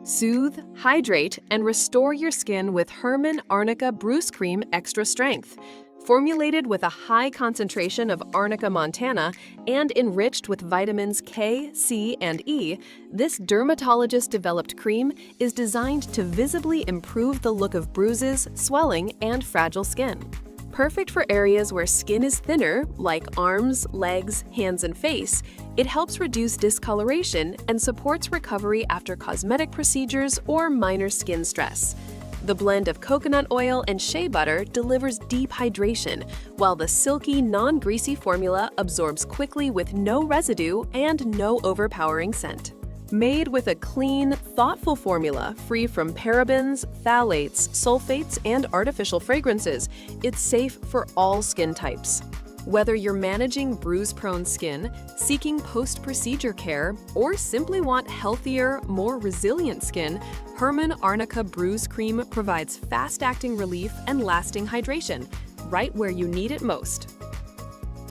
Soothe, hydrate, and restore your skin with HermArnica Bruise Cream Extra Strength. Formulated with a high concentration of Arnica Montana and enriched with vitamins K, C, and E, this dermatologist-developed cream is designed to visibly improve the look of bruises, swelling, and fragile skin. Perfect for areas where skin is thinner, like arms, legs, hands, and face, it helps reduce discoloration and supports recovery after cosmetic procedures or minor skin stress. The blend of coconut oil and shea butter delivers deep hydration, while the silky, non-greasy formula absorbs quickly with no residue and no overpowering scent. Made with a clean, thoughtful formula free from parabens, phthalates, sulfates, and artificial fragrances, it's safe for all skin types. Whether you're managing bruise-prone skin, seeking post-procedure care, or simply want healthier, more resilient skin, HermArnica Bruise Cream provides fast-acting relief and lasting hydration, right where you need it most.